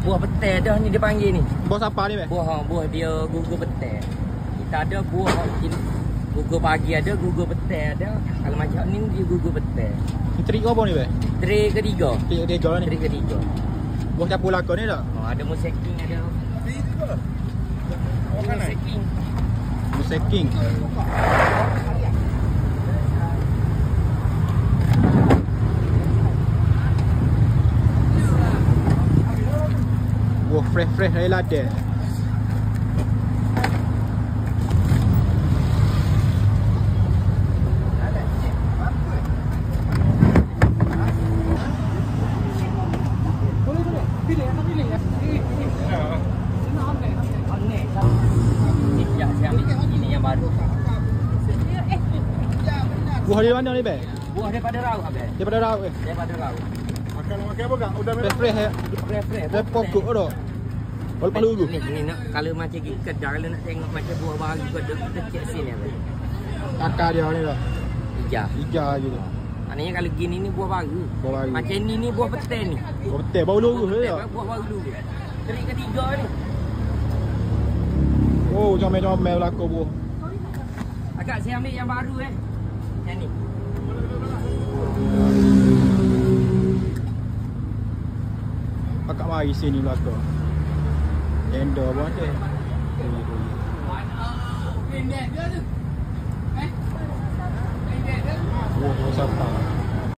Buah petai dah ni dia panggil ni. Bos apa ni, Bek? Buah dia gugur petai. Kita ada buah gugur pagi ada, gugur petai ada. Kalau macam ni dia gugur petai. Ni trik apa ni, Bek? Tray ketiga. Trik ketiga ni. Tray ketiga. Bos campur laka ni tak? Oh, ada museking ada. Museking. Museking. Buah fresh-fresh dari ladang. Buah dari mana ni, Bek? Buah daripada raut abang. Daripada raut ke? Daripada raut. Makan apa kak? Udah memang Fresh ya? Fresh. Dia pokok tu. Walaupun dulu. Ni nak kalau macam kedai kalau nak tengok macam buah baru kedai kita cek sini abang. Akar dia ni lah. Hijau. Hijau je. Maknanya kalau gini ni buah baru. Buah baru. Macam ni buah petai ni. Buah betul baru lurus je tak? Buah baru dulu. Trik ketiga ni. Oh, comel-comel belakang buah. Agak saya ambil yang baru Yang ni. Akak mari sini belakang. Tenda pun ada. Oh, siapa?